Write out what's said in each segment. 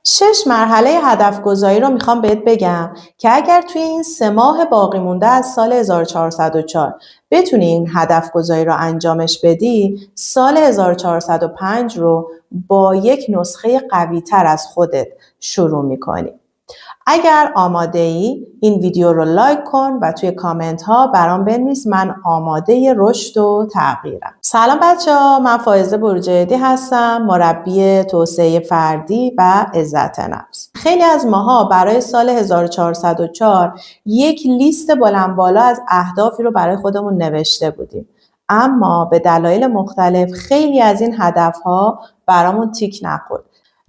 6 مرحله هدف گذاری رو میخوام بهت بگم که اگر توی این 3 ماه باقی مونده از سال 1404 بتونی این هدف گذاری رو انجامش بدی، سال 1405 رو با یک نسخه قوی تر از خودت شروع میکنی. اگر آماده ای این ویدیو رو لایک کن و توی کامنت ها برام بنویس من آماده رشد و تغییرم. سلام بچه‌ها، من فائزه بروجردی هستم، مربی توسعه فردی و عزت نفس. خیلی از ماها برای سال 1404 یک لیست بلند بالا از اهدافی رو برای خودمون نوشته بودیم. اما به دلایل مختلف خیلی از این هدف‌ها برامون تیک نخورد.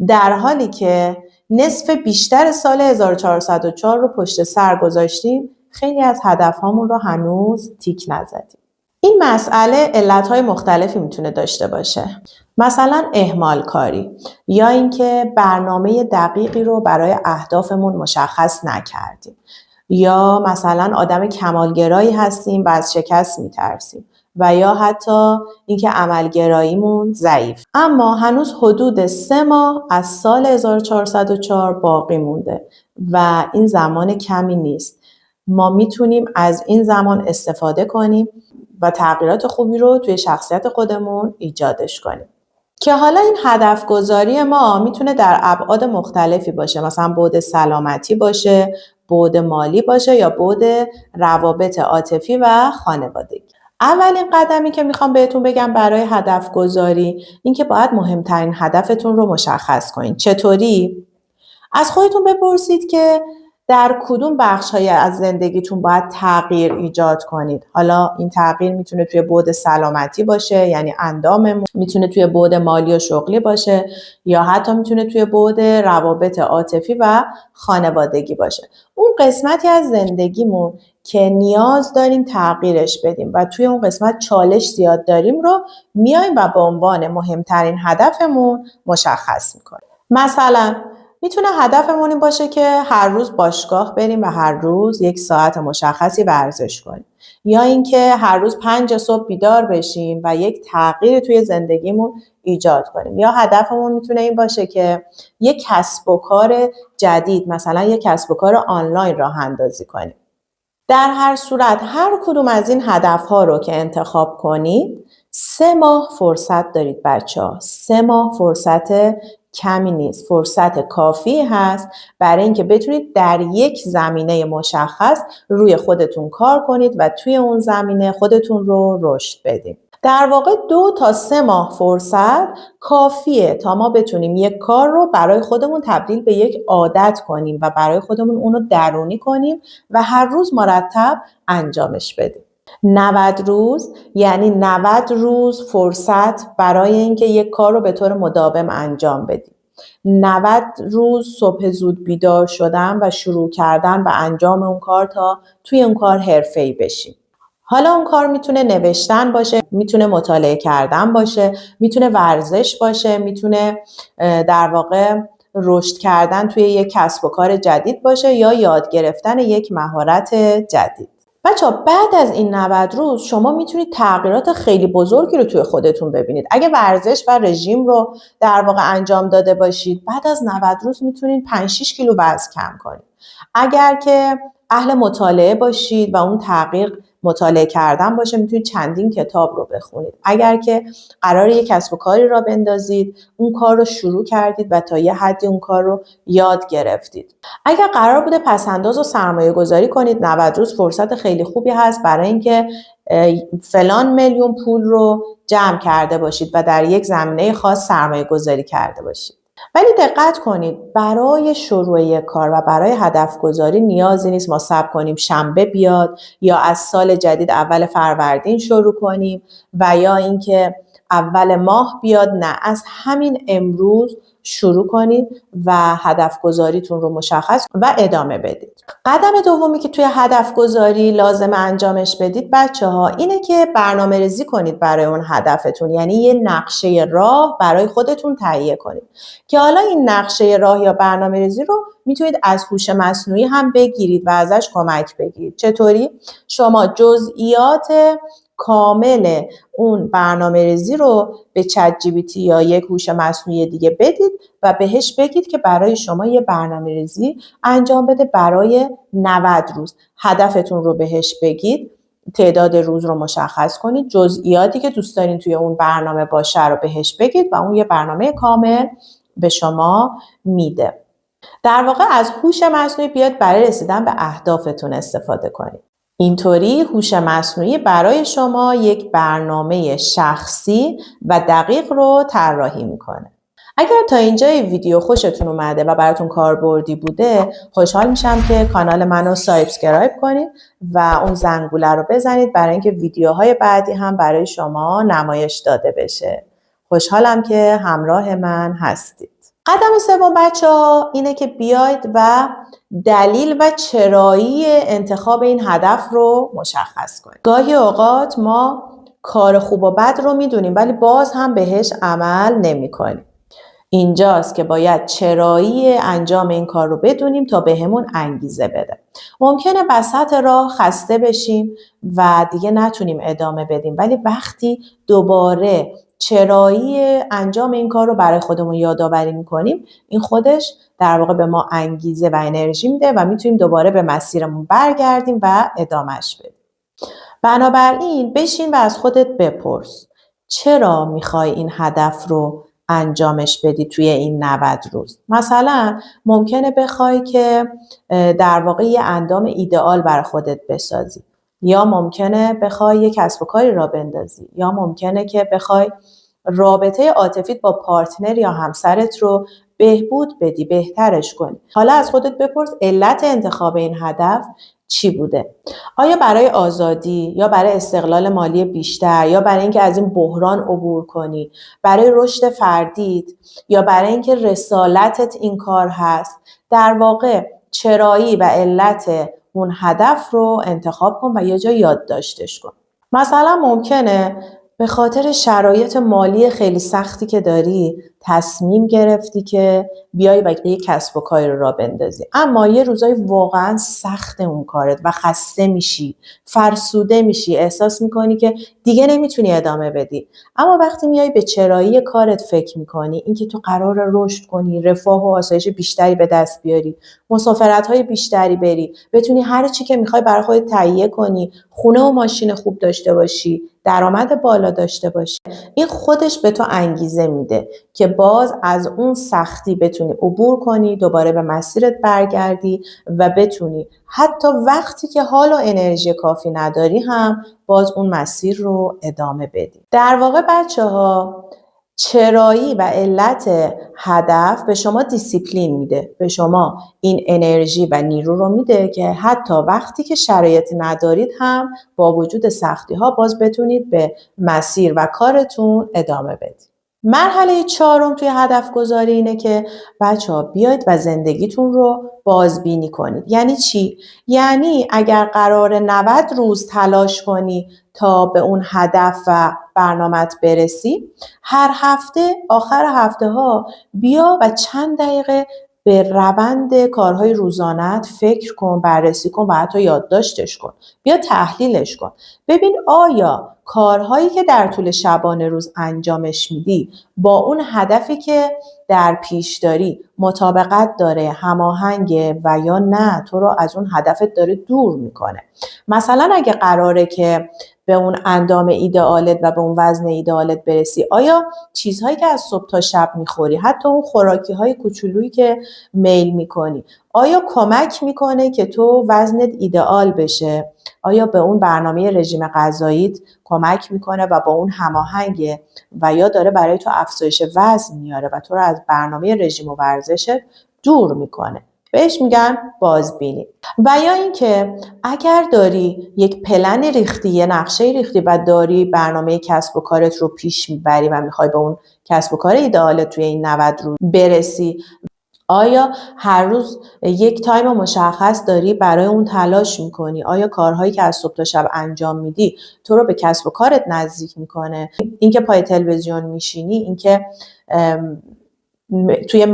در حالی که نصف بیشتر سال 1404 رو پشت سر گذاشتیم، خیلی از هدفهامون رو هنوز تیک نزدیم. این مسئله علتهای مختلفی میتونه داشته باشه. مثلا اهمال کاری یا اینکه برنامه دقیقی رو برای اهدافمون مشخص نکردیم، یا مثلا آدم کمالگرایی هستیم و از شکست میترسیم، و یا حتی اینکه عملگراییمون ضعیف. اما هنوز حدود 3 ماه از سال 1404 باقی مونده و این زمان کمی نیست. ما میتونیم از این زمان استفاده کنیم و تغییرات خوبی رو توی شخصیت خودمون ایجادش کنیم. که حالا این هدف گذاری ما میتونه در ابعاد مختلفی باشه، مثلا بعد سلامتی باشه، بعد مالی باشه یا بعد روابط عاطفی و خانوادگی. اولین قدمی که میخوام بهتون بگم برای هدف گذاری این که باید مهمترین هدفتون رو مشخص کنید. چطوری؟ از خودتون بپرسید که در کدوم بخش‌های از زندگیتون باید تغییر ایجاد کنید. حالا این تغییر میتونه توی بعد سلامتی باشه، یعنی انداممون، میتونه توی بعد مالی و شغلی باشه، یا حتی میتونه توی بعد روابط عاطفی و خانوادگی باشه. اون قسمتی از زندگیمون که نیاز داریم تغییرش بدیم و توی اون قسمت چالش زیاد داریم رو میایم و به عنوان مهمترین هدفمون مشخص میکنیم. مثلا میتونه هدفمون این باشه که هر روز باشگاه بریم و هر روز 1 ساعت مشخصی ورزش کنیم، یا اینکه هر روز 5 صبح بیدار بشیم و یک تغییر توی زندگیمون ایجاد کنیم، یا هدفمون میتونه این باشه که یک کسب و کار جدید، مثلا یک کسب و کار آنلاین راه اندازی کنیم. در هر صورت هر کدوم از این هدفها رو که انتخاب کنید 3 ماه فرصت دارید بچه‌ها. 3 ماه فرصت کمی نیست، فرصت کافی هست برای اینکه بتونید در یک زمینه مشخص روی خودتون کار کنید و توی اون زمینه خودتون رو رشد بدید. در واقع 2 تا 3 ماه فرصت کافیه تا ما بتونیم یک کار رو برای خودمون تبدیل به یک عادت کنیم و برای خودمون اونو درونی کنیم و هر روز مرتب انجامش بدیم. 90 روز یعنی 90 روز فرصت برای اینکه یک کار رو به طور مداوم انجام بدیم. 90 روز صبح زود بیدار شدن و شروع کردن و انجام اون کار تا توی اون کار حرفه‌ای بشیم. حالا اون کار میتونه نوشتن باشه، میتونه مطالعه کردن باشه، میتونه ورزش باشه، میتونه در واقع رشد کردن توی یک کسب و کار جدید باشه، یا یاد گرفتن یک مهارت جدید. بچه‌ها بعد از این 90 روز شما میتونید تغییرات خیلی بزرگی رو توی خودتون ببینید. اگه ورزش و رژیم رو در واقع انجام داده باشید، بعد از 90 روز میتونید 5-6 کیلو وزن کم کنید. اگر که اهل مطالعه باشید و اون تغییر مطالعه کردن باشه، میتونید چندین کتاب رو بخونید. اگر که قراره یک کسب و کاری را بندازید، اون کار رو شروع کردید و تا یه حدی اون کار رو یاد گرفتید. اگر قرار بوده پسنداز و سرمایه گذاری کنید، 90 روز فرصت خیلی خوبی هست برای اینکه فلان میلیون پول رو جمع کرده باشید و در یک زمینه خاص سرمایه گذاری کرده باشید. ولی دقت کنید، برای شروع یک کار و برای هدف گذاری نیازی نیست ما صبر کنیم شنبه بیاد یا از سال جدید اول فروردین شروع کنیم و یا اینکه اول ماه بیاد. نه، از همین امروز شروع کنید و هدف گذاریتون رو مشخص و ادامه بدید. قدم دومی که توی هدف گذاری لازم انجامش بدید بچه‌ها اینه که برنامه ریزی کنید برای اون هدفتون، یعنی یه نقشه راه برای خودتون تهیه کنید که حالا این نقشه راه یا برنامه ریزی رو میتونید از هوش مصنوعی هم بگیرید و ازش کمک بگیرید. چطوری؟ شما جزئیات کامل اون برنامه‌ریزی رو به چت جی پی تی یا یک هوش مصنوعی دیگه بدید و بهش بگید که برای شما یه برنامه‌ریزی انجام بده برای 90 روز. هدفتون رو بهش بگید، تعداد روز رو مشخص کنید، جزئیاتی که دوست دارین توی اون برنامه باشه رو بهش بگید و اون یه برنامه کامل به شما میده. در واقع از هوش مصنوعی بیاید برای رسیدن به اهدافتون استفاده کنید. اینطوری هوش مصنوعی برای شما یک برنامه شخصی و دقیق رو طراحی میکنه. اگر تا اینجای ویدیو خوشتون اومده و براتون کاربردی بوده، خوشحال میشم که کانال منو سابسکرایب کنید و اون زنگوله رو بزنید برای اینکه ویدیوهای بعدی هم برای شما نمایش داده بشه. خوشحالم که همراه من هستید. قدم سوم بچه‌ها اینه که بیاید و دلیل و چرایی انتخاب این هدف رو مشخص کنید. گاهی اوقات ما کار خوب و بد رو میدونیم ولی باز هم بهش عمل نمی‌کنیم. اینجاست که باید چرایی انجام این کار رو بدونیم تا بهمون انگیزه بده. ممکنه وسط راه خسته بشیم و دیگه نتونیم ادامه بدیم، ولی وقتی دوباره چرایی انجام این کار رو برای خودمون یادآوری میکنیم، این خودش در واقع به ما انگیزه و انرژی میده و میتونیم دوباره به مسیرمون برگردیم و ادامهش بدیم. بنابراین بشین و از خودت بپرس چرا میخوای این هدف رو انجامش بدی توی این 90 روز. مثلا ممکنه بخوای که در واقع یه اندام ایدئال برای خودت بسازی، یا ممکنه بخوای یه کسب و کاری را بندازی، یا ممکنه که بخوای رابطه عاطفیت با پارتنر یا همسرت رو بهبود بدی، بهترش کنی. حالا از خودت بپرس علت انتخاب این هدف چی بوده؟ آیا برای آزادی، یا برای استقلال مالی بیشتر، یا برای اینکه از این بحران عبور کنی، برای رشد فردیت، یا برای اینکه رسالتت این کار هست؟ در واقع چرایی و علت اون هدف رو انتخاب کن و یه جا یادداشتش کن. مثلا ممکنه به خاطر شرایط مالی خیلی سختی که داری تصمیم گرفتی که بیای و یک کسب و کاری رو راه بندازی، اما یه روزای واقعا سخت اون کارت و خسته میشی، فرسوده میشی، احساس میکنی که دیگه نمیتونی ادامه بدی. اما وقتی میای به چرایی کارت فکر میکنی، اینکه تو قرار رشد کنی، رفاه و آسایش بیشتری به دست بیاری، مسافرت‌های بیشتری بری، بتونی هر چی که میخوای برای خودت تهیه کنی، خونه و ماشین خوب داشته باشی، درآمد بالا داشته باشی، این خودش به تو انگیزه میده که باز از اون سختی بتونی عبور کنی، دوباره به مسیرت برگردی و بتونی حتی وقتی که حال و انرژی کافی نداری هم باز اون مسیر رو ادامه بدی. در واقع بچه‌ها چرایی و علت هدف به شما دیسیپلین میده، به شما این انرژی و نیرو رو میده که حتی وقتی که شرایطی ندارید هم با وجود سختی ها باز بتونید به مسیر و کارتون ادامه بدید. مرحله 4 توی هدف گذاری اینه که بچه‌ها بیاید و زندگیتون رو بازبینی کنید. یعنی چی؟ یعنی اگر قرار 90 روز تلاش کنی تا به اون هدف و برنامت برسی، هر هفته آخر هفته ها بیا و چند دقیقه به روند کارهای روزانه‌ات فکر کن، بررسی کن و حتی یادداشتش کن. بیا تحلیلش کن. ببین آیا کارهایی که در طول شبانه روز انجامش میدی با اون هدفی که در پیش داری مطابقت داره، هماهنگه و یا نه تو رو از اون هدفت داره دور میکنه. مثلا اگه قراره که به اون اندام ایدئالت و به اون وزن ایدئالت برسی، آیا چیزهایی که از صبح تا شب میخوری، حتی اون خوراکی‌های کوچولویی که میل میکنی، آیا کمک میکنه که تو وزنت ایدئال بشه؟ آیا به اون برنامه رژیم غذاییت کمک میکنه و با اون هماهنگه و یا داره برای تو افزایش وزن میاره و تو رو از برنامه رژیم و ورزشت دور میکنه؟ بهش میگن بازبینی. و یا اینکه اگر داری یک پلن ریختی، یه نقشه ریختی و داری برنامه کسب و کارت رو پیش میبری و میخوای به اون کسب و کار ایدئالت توی این 90 روز برسی، آیا هر روز یک تایم مشخص داری برای اون تلاش میکنی؟ آیا کارهایی که از صبح تا شب انجام میدی تو رو به کسب و کارت نزدیک میکنه؟ اینکه پای تلویزیون میشینی، اینکه توی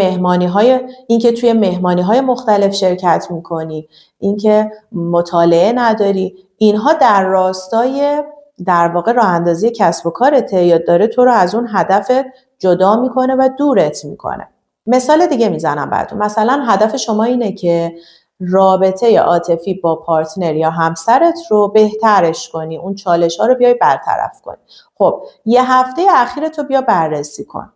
مهمانی‌های مختلف شرکت میکنی، اینکه مطالعه نداری، اینها در راستای در واقع راه اندازی کسب و کارته یا داره تو رو از اون هدفت جدا میکنه و دورت میکنه. مثال دیگه میزنم براتون. مثلا هدف شما اینه که رابطه عاطفی با پارتنر یا همسرت رو بهترش کنی، اون چالش ها رو بیای برطرف کنی. خب یه هفته اخیر تو بیا بررسی کن،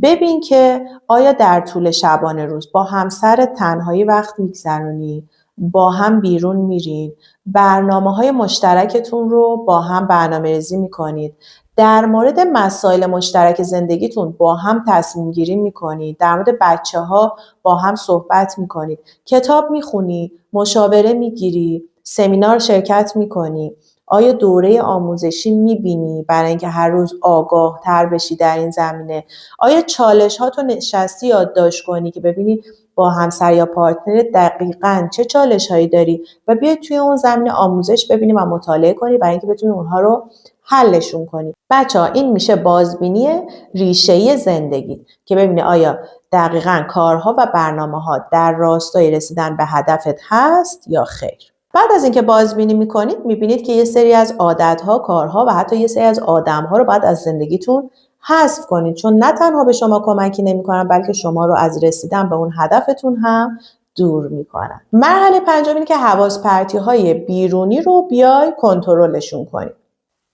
ببین که آیا در طول شبانه روز با همسرت تنهایی وقت میگذرونی، با هم بیرون میرین، برنامه‌های مشترکتون رو با هم برنامه‌ریزی میکنید، در مورد مسائل مشترک زندگیتون با هم تصمیم گیری میکنید، در مورد بچه‌ها با هم صحبت میکنید، کتاب میخونی، مشاوره میگیری، سمینار شرکت میکنی، آیا دوره آموزشی میبینی برای اینکه هر روز آگاه تر بشی در این زمینه؟ آیا چالش ها تو نشستی یادداشت کنی که ببینی با همسر یا پارتنر دقیقاً چه چالش هایی داری و بیای توی اون زمینه آموزش ببینی و مطالعه کنی برای اینکه بتونی اونها رو حلشون کنی. بچه‌ها این میشه بازبینی ریشه‌ای زندگی که ببینی آیا دقیقاً کارها و برنامه‌ها در راستای رسیدن به هدفت هست یا خیر. بعد از اینکه بازبینی میکنید میبینید که یه سری از عادت‌ها، کارها و حتی یه سری از آدم‌ها رو باید از زندگیتون حذف کنید، چون نه تنها به شما کمکی نمی‌کنن بلکه شما رو از رسیدن به اون هدفتون هم دور میکنن. مرحله پنجم اینه که حواس پرتی‌های بیرونی رو بیای کنترلشون کنید.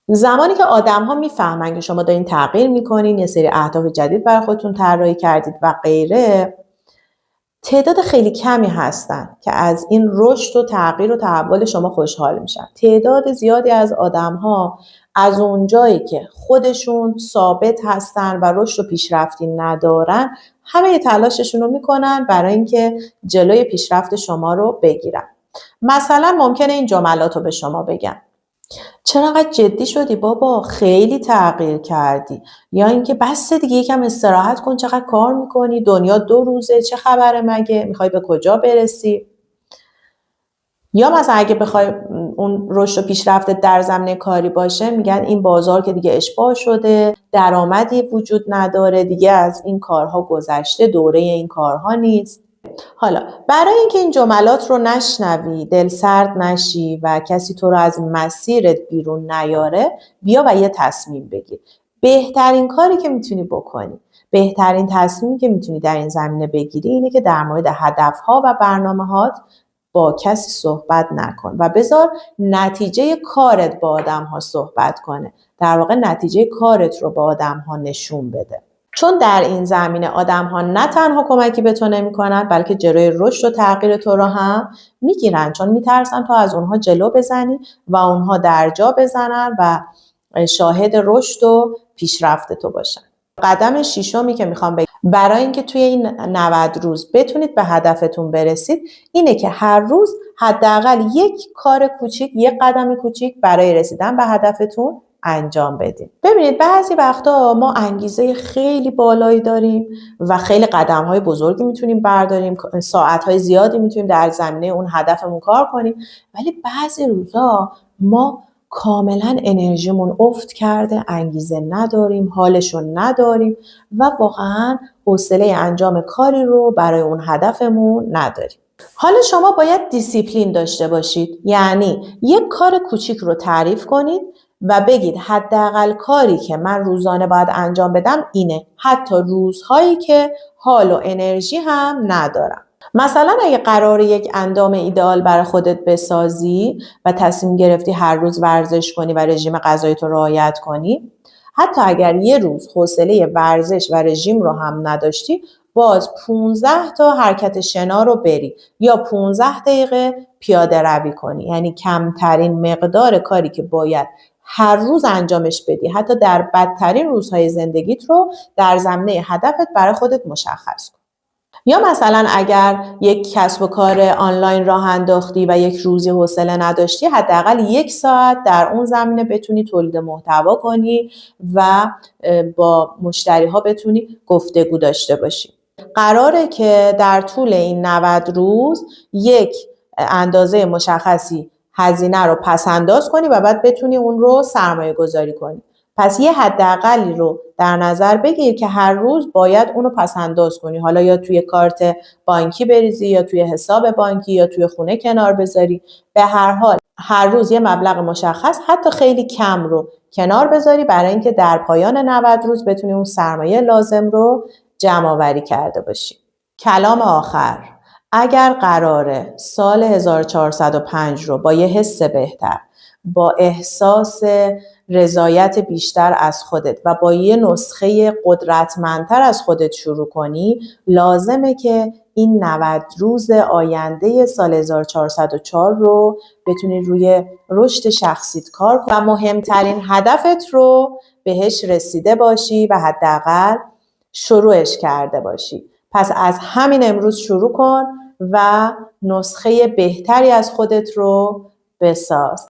زمانی که آدم‌ها میفهمن که شما دارین تغییر میکنین، یه سری اهداف جدید برای خودتون طراحی کردید و غیره، تعداد خیلی کمی هستن که از این رشد و تغییر و تحول شما خوشحال میشن. تعداد زیادی از آدم‌ها از اونجایی که خودشون ثابت هستن و رشد و پیشرفتی ندارن، همه تلاششون رو میکنن برای اینکه جلوی پیشرفت شما رو بگیرن. مثلا ممکنه این جملات رو به شما بگن: چرا انقدر جدی شدی بابا؟ خیلی تغییر کردی. یا اینکه بس دیگه یکم استراحت کن، چقدر کار میکنی؟ دنیا 2 روزه، چه خبره مگه؟ میخوای به کجا برسی؟ یا مثلا اگه بخوای اون رشد و پیشرفت در زمینه کاری باشه، میگن این بازار که دیگه اشباع شده، درآمدی وجود نداره، دیگه از این کارها گذشته، دوره این کارها نیست. حالا برای اینکه این جملات رو نشنوی، دل سرد نشی و کسی تو رو از مسیرت بیرون نیاره، بیا و یه تصمیم بگیر. بهترین کاری که میتونی بکنی، بهترین تصمیمی که میتونی در این زمینه بگیری اینه که در مورد هدفها و برنامه‌هات با کسی صحبت نکن و بذار نتیجه کارت با آدم‌ها صحبت کنه. در واقع نتیجه کارت رو با آدم‌ها نشون بده. چون در این زمینه آدم‌ها نه تنها کمکی به تو نمی‌کنن بلکه جلوی رشد و تغییر تو رو هم میگیرن، چون میترسن تو از اونها جلو بزنی و اونها در جا بزنن و شاهد رشد و پیشرفت تو باشن. قدم ششمی که میخوام بگم برای اینکه توی این 90 روز بتونید به هدفتون برسید اینه که هر روز حداقل یک کار کوچیک، یک قدم کوچیک برای رسیدن به هدفتون انجام بدیم. ببینید بعضی وقتا ما انگیزه خیلی بالایی داریم و خیلی قدم‌های بزرگی میتونیم برداریم، ساعت‌های زیادی میتونیم در زمینه اون هدفمون کار کنیم، ولی بعضی روزا ما کاملا انرژیمون افت کرده، انگیزه نداریم، حالشون نداریم و واقعا حوصله انجام کاری رو برای اون هدفمون نداریم. حالا شما باید دیسیپلین داشته باشید، یعنی یک کار کوچیک رو تعریف کنید و بگید حداقل کاری که من روزانه باید انجام بدم اینه، حتی روزهایی که حال و انرژی هم ندارم. مثلا اگه قراره یک اندام ایدئال برای خودت بسازی و تصمیم گرفتی هر روز ورزش کنی و رژیم غذاییت رو رعایت کنی، حتی اگر یه روز حوصله ورزش و رژیم رو هم نداشتی، باز 15 تا حرکت شنا رو بری یا 15 دقیقه پیاده روی کنی. یعنی کمترین مقدار کاری که باید هر روز انجامش بدی، حتی در بدترین روزهای زندگیت رو در زمینه هدفت برای خودت مشخص کن. یا مثلا اگر یک کسب و کار آنلاین راه انداختی و یک روزی حوصله نداشتی، حداقل 1 ساعت در اون زمینه بتونی تولید محتوا کنی و با مشتری ها بتونی گفتگو داشته باشی. قراره که در طول این 90 روز یک اندازه مشخصی هزینه رو پس انداز کنی و بعد بتونی اون رو سرمایه گذاری کنی. پس یه حداقلی رو در نظر بگیر که هر روز باید اونو پس انداز کنی. حالا یا توی کارت بانکی بریزی یا توی حساب بانکی یا توی خونه کنار بذاری. به هر حال هر روز یه مبلغ مشخص، حتی خیلی کم رو کنار بذاری برای اینکه در پایان 90 روز بتونی اون سرمایه لازم رو جمع آوری کرده باشی. کلام آخر: اگر قراره سال 1405 رو با یه حس بهتر، با احساس رضایت بیشتر از خودت و با یه نسخه قدرتمندتر از خودت شروع کنی، لازمه که این 90 روز آینده سال 1404 رو بتونی روی رشد شخصیت کار کنی و مهمترین هدفت رو بهش رسیده باشی و حداقل شروعش کرده باشی. پس از همین امروز شروع کن و نسخه بهتری از خودت رو بساز.